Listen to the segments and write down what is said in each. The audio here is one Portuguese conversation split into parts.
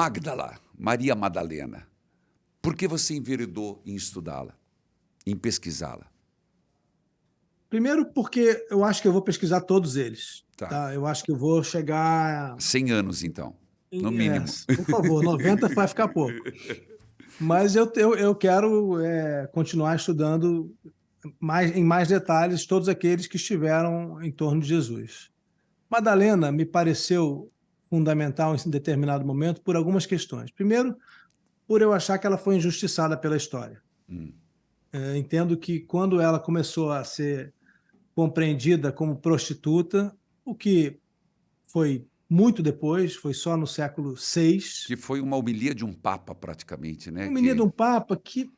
Magdala, Maria Madalena, por que você enveredou em estudá-la, em pesquisá-la? Primeiro porque eu acho que eu vou pesquisar todos eles, Tá. tá? Eu acho que eu vou chegar 100 anos, então, no em mínimo. por favor, 90 vai ficar pouco. Mas eu quero continuar estudando em mais detalhes todos aqueles que estiveram em torno de Jesus. Madalena me pareceu fundamental em determinado momento por algumas questões. Primeiro, por eu achar que ela foi injustiçada pela história. Entendo que quando ela começou a ser compreendida como prostituta, o que foi muito depois, foi só no século VI, Que foi uma homilia de um papa, praticamente, né? um menino de um papa que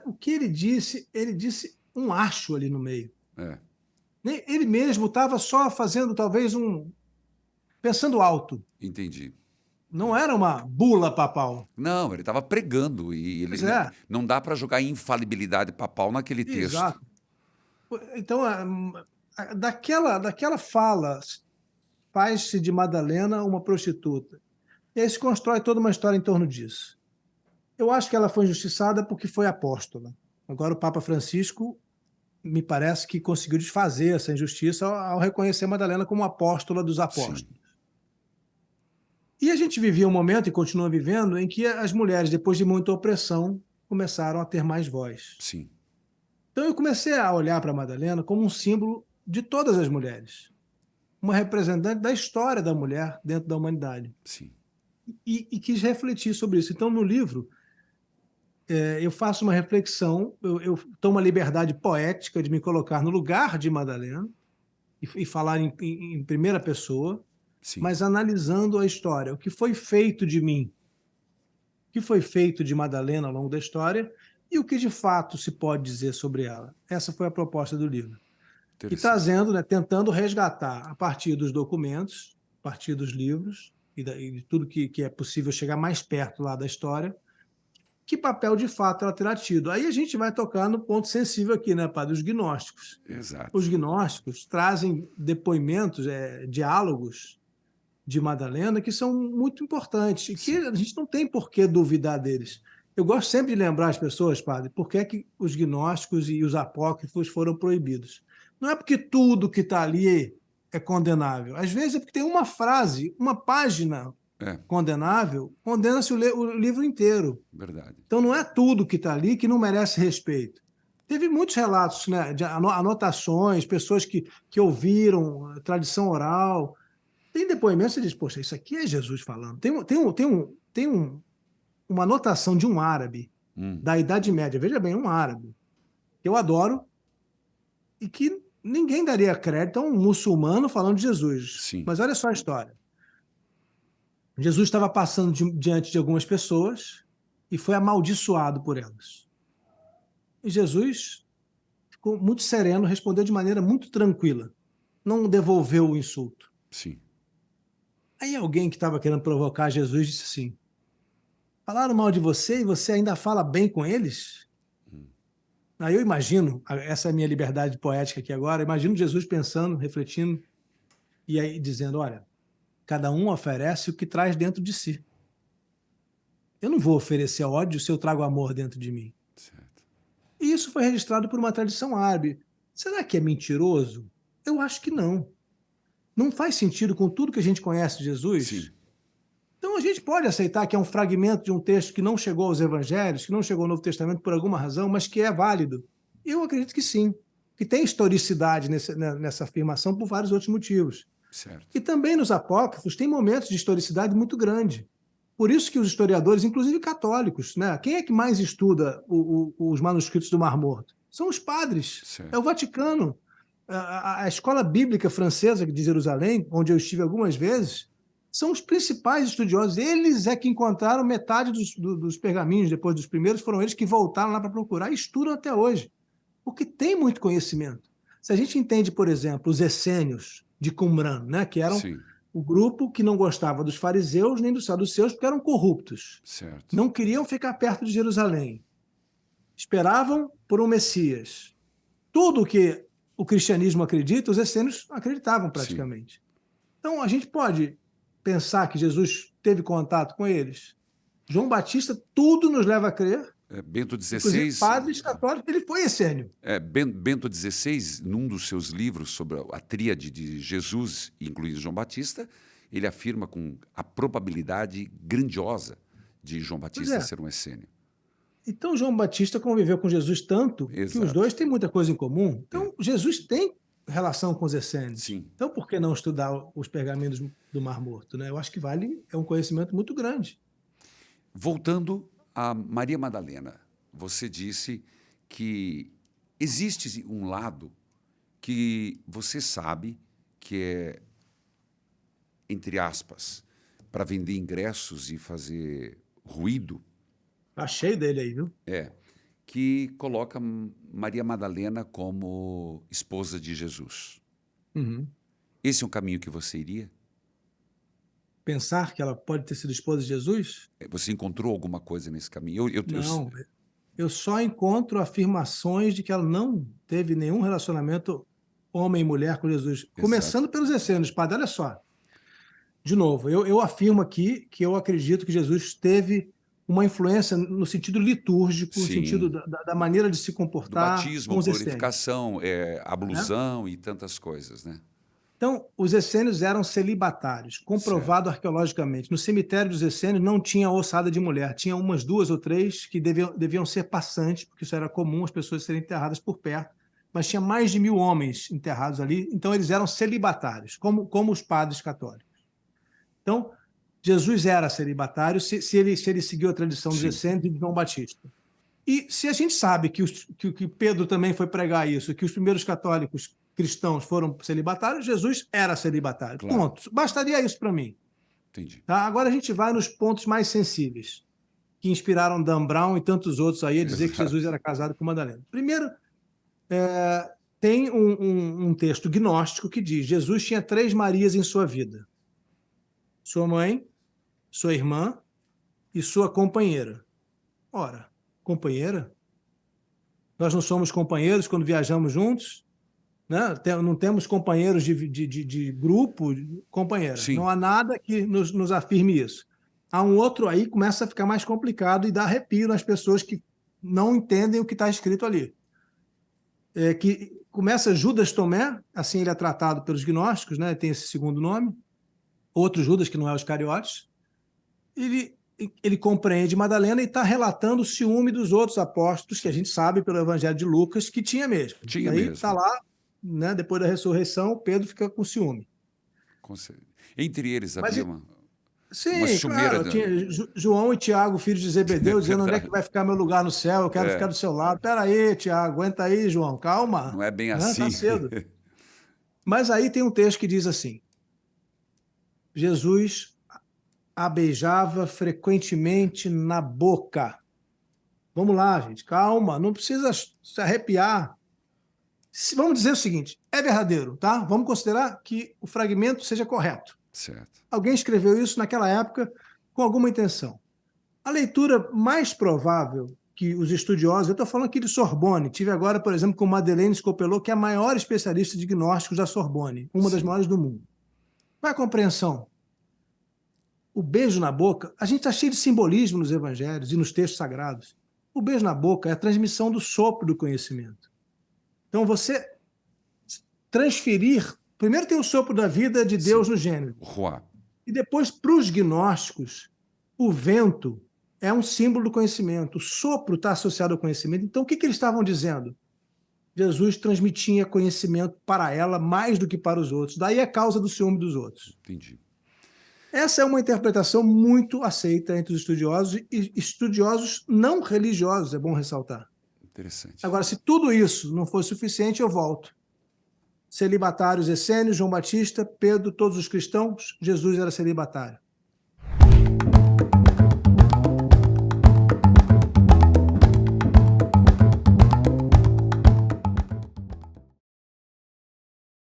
o que ele disse um acho ali no meio. É, Ele mesmo estava só fazendo talvez pensando alto. entendi. Não era uma bula papal. Não, ele estava pregando Pois ele é, não dá para jogar infalibilidade papal naquele texto. exato. Então, daquela fala, faz-se de Madalena uma prostituta. E aí se constrói toda uma história em torno disso. Eu acho que ela foi injustiçada porque foi apóstola. Agora, o Papa Francisco me parece que conseguiu desfazer essa injustiça ao reconhecer Madalena como apóstola dos Sim, apóstolos. E a gente vivia um momento, e continua vivendo, em que as mulheres, depois de muita opressão, começaram a ter mais voz. sim, Então eu comecei a olhar para Madalena como um símbolo de todas as mulheres, uma representante da história da mulher dentro da humanidade. sim. E quis refletir sobre isso. Então, no livro, eu faço uma reflexão, eu tomo a liberdade poética de me colocar no lugar de Madalena e falar em primeira pessoa, Sim, mas analisando a história, o que foi feito de mim, o que foi feito de Madalena ao longo da história e o que de fato se pode dizer sobre ela. Essa foi a proposta do livro. E interessante. trazendo, né, tentando resgatar a partir dos documentos, a partir dos livros e de tudo que é possível chegar mais perto lá da história, que papel de fato ela terá tido. Aí a gente vai tocar no ponto sensível aqui, né, padre? Os gnósticos. Os Exato. gnósticos trazem depoimentos, diálogos de Madalena que são muito importantes e que Sim, a gente não tem por que duvidar deles. Eu gosto sempre de lembrar as pessoas, padre, por que é que os gnósticos e os apócrifos foram proibidos. Não é porque tudo que está ali é condenável. Às vezes é porque tem uma frase, uma página é, condenável, condena-se o livro inteiro. verdade. Então não é tudo que está ali que não merece respeito. Teve muitos relatos, né, de anotações, pessoas que ouviram tradição oral. Tem depoimentos que você diz, poxa, isso aqui é Jesus falando. Uma anotação de um árabe da Idade Média, veja bem, um árabe, que eu adoro e que ninguém daria crédito a um muçulmano falando de Jesus. Sim, Mas olha só a história. Jesus estava passando diante de algumas pessoas e foi amaldiçoado por elas. E Jesus ficou muito sereno, respondeu de maneira muito tranquila, não devolveu o insulto. sim. Aí alguém que estava querendo provocar Jesus disse assim: falaram mal de você e você ainda fala bem com eles? Aí eu imagino, essa é a minha liberdade poética aqui agora, imagino Jesus pensando, refletindo, e aí dizendo: olha, cada um oferece o que traz dentro de si. Eu não vou oferecer ódio se eu trago amor dentro de mim. Certo. E isso foi registrado por uma tradição árabe. Será que é mentiroso? Eu acho que não. Não faz sentido com tudo que a gente conhece de Sim, Jesus? Então a gente pode aceitar que é um fragmento de um texto que não chegou aos evangelhos, que não chegou ao Novo Testamento por alguma razão, mas que é válido. Eu acredito que sim, que tem historicidade nessa afirmação por vários outros motivos. certo. E também nos apócrifos tem momentos de historicidade muito grande. Por isso que os historiadores, inclusive católicos, né? Quem é que mais estuda os manuscritos do Mar Morto? São os padres, é o Certo. Vaticano. A escola bíblica francesa de Jerusalém, onde eu estive algumas vezes, são os principais estudiosos. Eles é que encontraram metade dos pergaminhos, depois dos primeiros, foram eles que voltaram lá para procurar e estudam até hoje, porque tem muito conhecimento. Se a gente entende, por exemplo, os essênios de Qumran, né, que eram Sim, o grupo que não gostava dos fariseus nem dos saduceus, porque eram corruptos. certo. Não queriam ficar perto de Jerusalém. Esperavam por um Messias. Tudo o que o cristianismo acredita, os essênios acreditavam Sim, praticamente. Então, a gente pode pensar que Jesus teve contato com eles? João Batista, tudo nos leva a crer. Bento Inclusive, XVI, padres católicos, ele foi essênio. Bento XVI, num dos seus livros sobre a tríade de Jesus, incluindo João Batista, ele afirma com a probabilidade grandiosa de João Batista ser um essênio. Então, João Batista conviveu com Jesus tanto que os dois têm muita coisa em comum. Então, Jesus tem relação com os essênios. Sim. Então, por que não estudar os pergaminhos do Mar Morto, né? Eu acho que é um conhecimento muito grande. Voltando a Maria Madalena, você disse que existe um lado que você sabe que é, entre aspas, para vender ingressos e fazer ruído, Tá cheio dele aí, viu? que coloca Maria Madalena como esposa de Jesus. Uhum. Esse é um caminho que você iria? Pensar que ela pode ter sido esposa de Jesus? Você encontrou alguma coisa nesse caminho? Não, eu só encontro afirmações de que ela não teve nenhum relacionamento homem e mulher com Jesus. Começando pelos essênios, padre, olha só. De novo, eu afirmo aqui que eu acredito que Jesus teve uma influência no sentido litúrgico, no sentido da maneira de se comportar. Do batismo, com os glorificação, ablusão e tantas coisas, né? Então, os essênios eram celibatários, comprovado arqueologicamente. No cemitério dos essênios não tinha ossada de mulher, tinha umas 2 ou 3 que deviam ser passantes, porque isso era comum, as pessoas serem enterradas por perto, mas tinha mais de 1000 homens enterrados ali, então eles eram celibatários, como os padres católicos. Então, Jesus era celibatário se ele seguiu a tradição dos essênios e de João Batista. E se a gente sabe que Pedro também foi pregar isso, que os primeiros católicos cristãos foram celibatários, Jesus era celibatário. Claro. Ponto. Bastaria isso para mim. Entendi. Tá? Agora a gente vai nos pontos mais sensíveis, que inspiraram Dan Brown e tantos outros aí a dizer que Jesus era casado com Madalena. Primeiro, tem um texto gnóstico que diz: Jesus tinha 3 Marias em sua vida. Sua mãe, sua irmã e sua companheira. Ora, companheira? Nós não somos companheiros quando viajamos juntos? Né? Não temos companheiros de grupo, companheira. Sim. Não há nada que nos afirme isso. Há um outro aí que começa a ficar mais complicado e dá arrepio nas pessoas que não entendem o que está escrito ali. Que começa Judas Tomé, assim ele é tratado pelos gnósticos, né? Tem esse segundo nome. Outro Judas, que não é os Iscariotes. Ele compreende Madalena e está relatando o ciúme dos outros apóstolos, que a gente sabe pelo Evangelho de Lucas que tinha mesmo. Tinha aí mesmo. está lá, né, depois da ressurreição, Pedro fica com ciúme. Entre eles havia uma chumeira. Claro, tinha João e Tiago, filhos de Zebedeu, dizendo: onde é que vai ficar meu lugar no céu? Eu quero ficar do seu lado. Espera aí, Tiago, aguenta aí, João, calma. Não é bem assim. Tá cedo. Mas aí tem um texto que diz assim: Jesus a beijava frequentemente na boca. Vamos lá, gente, calma, não precisa se arrepiar. Vamos dizer o seguinte: é verdadeiro, tá? Vamos considerar que o fragmento seja correto. Certo. Alguém escreveu isso naquela época com alguma intenção. A leitura mais provável que os estudiosos, eu estou falando aqui de Sorbonne, tive agora, por exemplo, com Madeleine Scopelot, que é a maior especialista de gnósticos da Sorbonne, uma das maiores do mundo. Qual é a compreensão? O beijo na boca, a gente está cheio de simbolismo nos evangelhos e nos textos sagrados. O beijo na boca é a transmissão do sopro do conhecimento. Então, você transferir... Primeiro tem o sopro da vida de Deus no Gênesis. E depois, para os gnósticos, o vento é um símbolo do conhecimento. O sopro está associado ao conhecimento. Então, o que eles estavam dizendo? Jesus transmitia conhecimento para ela mais do que para os outros. Daí a causa do ciúme dos outros. Entendi. Essa é uma interpretação muito aceita entre os estudiosos e estudiosos não religiosos, é bom ressaltar. Interessante. Agora, se tudo isso não for suficiente, eu volto. Celibatários essênios, João Batista, Pedro, todos os cristãos, Jesus era celibatário.